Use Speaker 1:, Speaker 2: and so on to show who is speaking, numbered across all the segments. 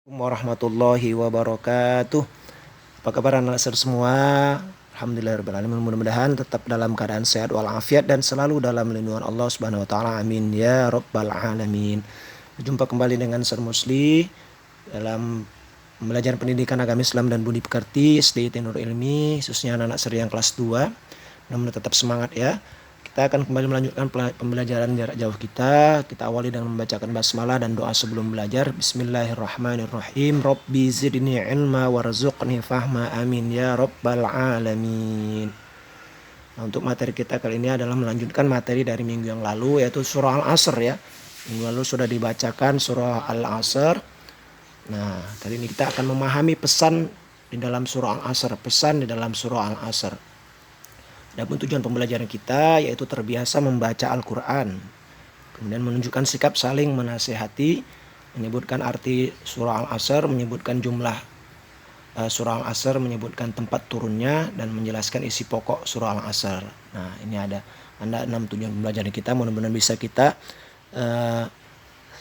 Speaker 1: Warahmatullahi wabarakatuh. Apa kabar anak semua? Alhamdulillahirrahmanirrahim. Mudah-mudahan tetap dalam keadaan sehat walafiat dan selalu dalam lindungan Allah Subhanahu wa taala. Amin ya rabbal alamin. Berjumpa kembali dengan Sir Musli dalam pembelajaran pendidikan agama Islam dan budi pekerti SDIT Nur Ilmi, khususnya anak-anak Sir yang kelas 2. Namun tetap semangat ya. Kita akan kembali melanjutkan pembelajaran jarak jauh kita. Kita awali dengan membacakan basmalah dan doa sebelum belajar. Bismillahirrahmanirrahim. Rabbi zidni ilma warzuqni fahma. Amin ya rabbal alamin. Nah, untuk materi kita kali ini adalah melanjutkan materi dari minggu yang lalu, yaitu surah Al-Asr ya. Minggu lalu sudah dibacakan surah Al-Asr. Nah, kali ini kita akan memahami pesan di dalam surah Al-Asr. Pesan di dalam surah Al-Asr. Adapun tujuan pembelajaran kita yaitu terbiasa membaca Al-Quran. Kemudian menunjukkan sikap saling menasehati, menyebutkan arti surah Al-Asr, menyebutkan jumlah surah Al-Asr, menyebutkan tempat turunnya, dan menjelaskan isi pokok surah Al-Asr. Nah, ini ada 6 tujuan pembelajaran kita. Mudah-mudahan bisa kita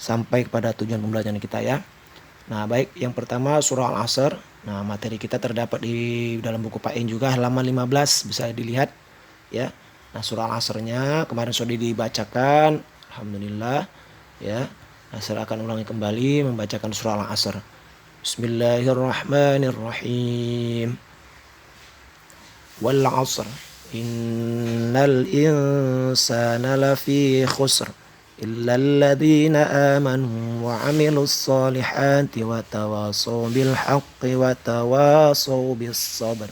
Speaker 1: sampai kepada tujuan pembelajaran kita ya. Nah, baik, yang pertama surah Al-Asr. Nah, materi kita terdapat di dalam buku Pak En juga, halaman 15, bisa dilihat ya. Nah, surah Al-Asrnya kemarin sudah dibacakan, alhamdulillah ya. Nah, saya akan ulangi kembali membacakan surah Al-Asr. Bismillahirrahmanirrahim. Wal 'asr innal insana lafi khusr illa alladhina amanu wa 'amilus solihati wa tawasaw bil haqqi wa tawasaw bis sabr.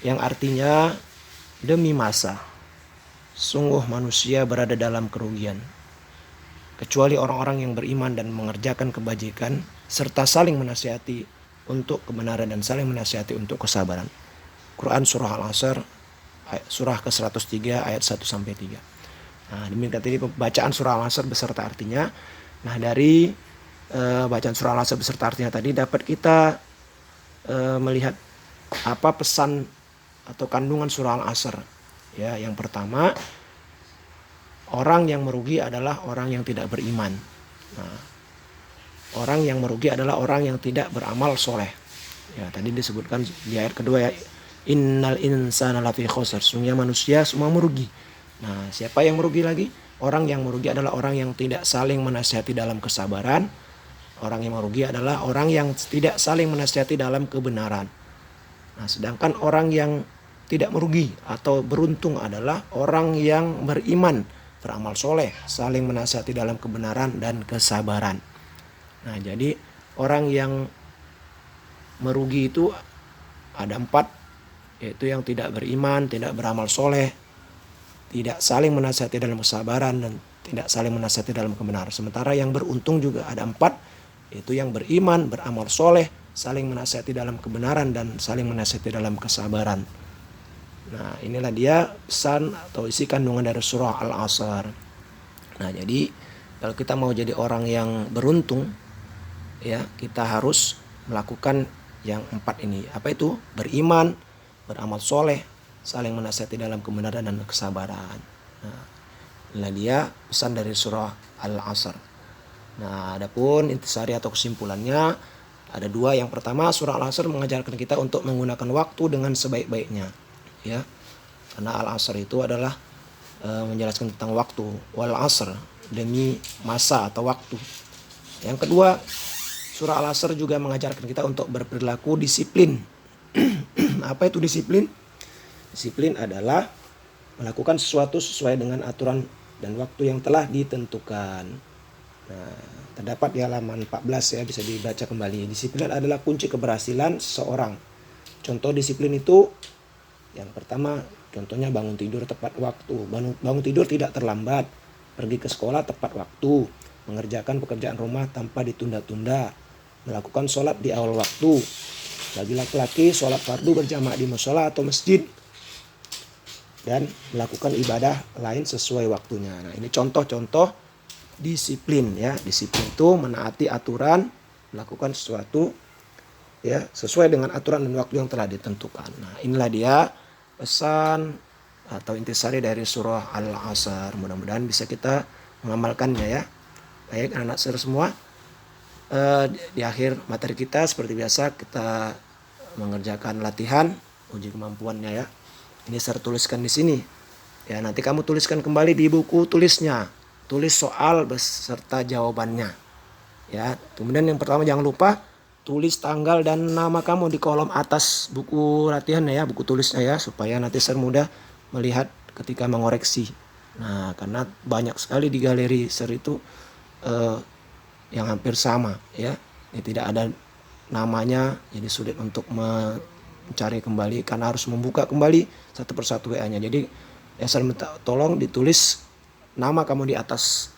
Speaker 1: Yang artinya, demi masa, sungguh manusia berada dalam kerugian, kecuali orang-orang yang beriman dan mengerjakan kebajikan, serta saling menasihati untuk kebenaran dan saling menasihati untuk kesabaran. Quran Surah Al-Asr, surah ke-103 ayat 1-3. Nah, demikian tadi bacaan surah Al-Asr beserta artinya. Nah, dari bacaan surah Al-Asr beserta artinya tadi dapat kita melihat apa pesan atau kandungan surah Al-Asr. Ya, yang pertama, orang yang merugi adalah orang yang tidak beriman. Nah, orang yang merugi adalah orang yang tidak beramal soleh. Ya, tadi disebutkan di ayat kedua ya, innal insana lafi khusr, sungguhnya manusia semua merugi. Nah, siapa yang merugi lagi? Orang yang merugi adalah orang yang tidak saling menasihati dalam kesabaran. Orang yang merugi adalah orang yang tidak saling menasihati dalam kebenaran. Nah, sedangkan orang yang tidak merugi atau beruntung adalah orang yang beriman, beramal soleh, saling menasihati dalam kebenaran dan kesabaran. Nah, jadi orang yang merugi itu ada 4, yaitu yang tidak beriman, tidak beramal soleh, tidak saling menasihati dalam kesabaran, dan tidak saling menasihati dalam kebenaran. Sementara yang beruntung juga ada 4, yaitu yang beriman, beramal soleh, saling menasihati dalam kebenaran, dan saling menasihati dalam kesabaran. Nah, inilah dia pesan atau isi kandungan dari surah Al-Asr. Nah, jadi kalau kita mau jadi orang yang beruntung, ya, kita harus melakukan yang 4 ini. Apa itu? Beriman, beramal soleh, saling menasihati dalam kebenaran dan kesabaran. Nah, inilah dia pesan dari surah Al-Asr. Nah, adapun intisari atau kesimpulannya ada 2. Yang pertama, surah Al-Asr mengajarkan kita untuk menggunakan waktu dengan sebaik-baiknya. Ya, karena Al-Asr itu adalah menjelaskan tentang waktu. Wal asr, demi masa atau waktu. Yang kedua, surah Al-Asr juga mengajarkan kita untuk berperilaku disiplin. Apa itu disiplin? Disiplin adalah melakukan sesuatu sesuai dengan aturan dan waktu yang telah ditentukan. Nah, terdapat di halaman 14 ya, bisa dibaca kembali. Disiplin adalah kunci keberhasilan seseorang. Contoh disiplin itu, yang pertama, contohnya bangun tidur tepat waktu. Bangun tidur tidak terlambat. Pergi ke sekolah tepat waktu. Mengerjakan pekerjaan rumah tanpa ditunda-tunda. Melakukan sholat di awal waktu. Bagi laki-laki, sholat fardu berjamaah di mushola atau masjid. Dan melakukan ibadah lain sesuai waktunya. Nah, ini contoh-contoh disiplin ya. Disiplin itu menaati aturan, melakukan sesuatu ya sesuai dengan aturan dan waktu yang telah ditentukan. Nah, inilah dia pesan atau intisari dari surah Al-Asr. Mudah-mudahan bisa kita mengamalkannya ya. Baik anak-anak semua, Di akhir materi kita seperti biasa kita mengerjakan latihan uji kemampuannya ya. Ini saya tuliskan di sini. Ya, nanti kamu tuliskan kembali di buku tulisnya. Tulis soal beserta jawabannya. Ya, kemudian yang pertama jangan lupa tulis tanggal dan nama kamu di kolom atas buku latihan ya, buku tulisnya ya, supaya nanti saya mudah melihat ketika mengoreksi. Nah, karena banyak sekali di galeri ser itu yang hampir sama ya. Ini tidak ada namanya, jadi sulit untuk mencari kembali karena harus membuka kembali satu persatu WA-nya. Jadi ya saya minta tolong ditulis nama kamu di atas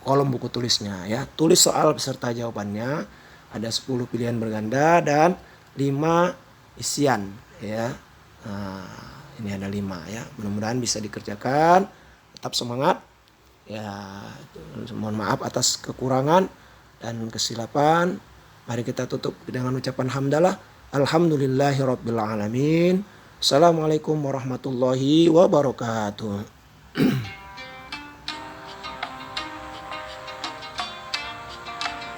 Speaker 1: kolom buku tulisnya ya. Tulis soal beserta jawabannya. Ada 10 pilihan berganda dan 5 isian ya. Nah, ini ada 5 ya. Mudah-mudahan bisa dikerjakan. Tetap semangat. Ya, mohon maaf atas kekurangan dan kesilapan. Mari kita tutup dengan ucapan hamdalah. Alhamdulillahirabbil alamin. Assalamualaikum warahmatullahi wabarakatuh.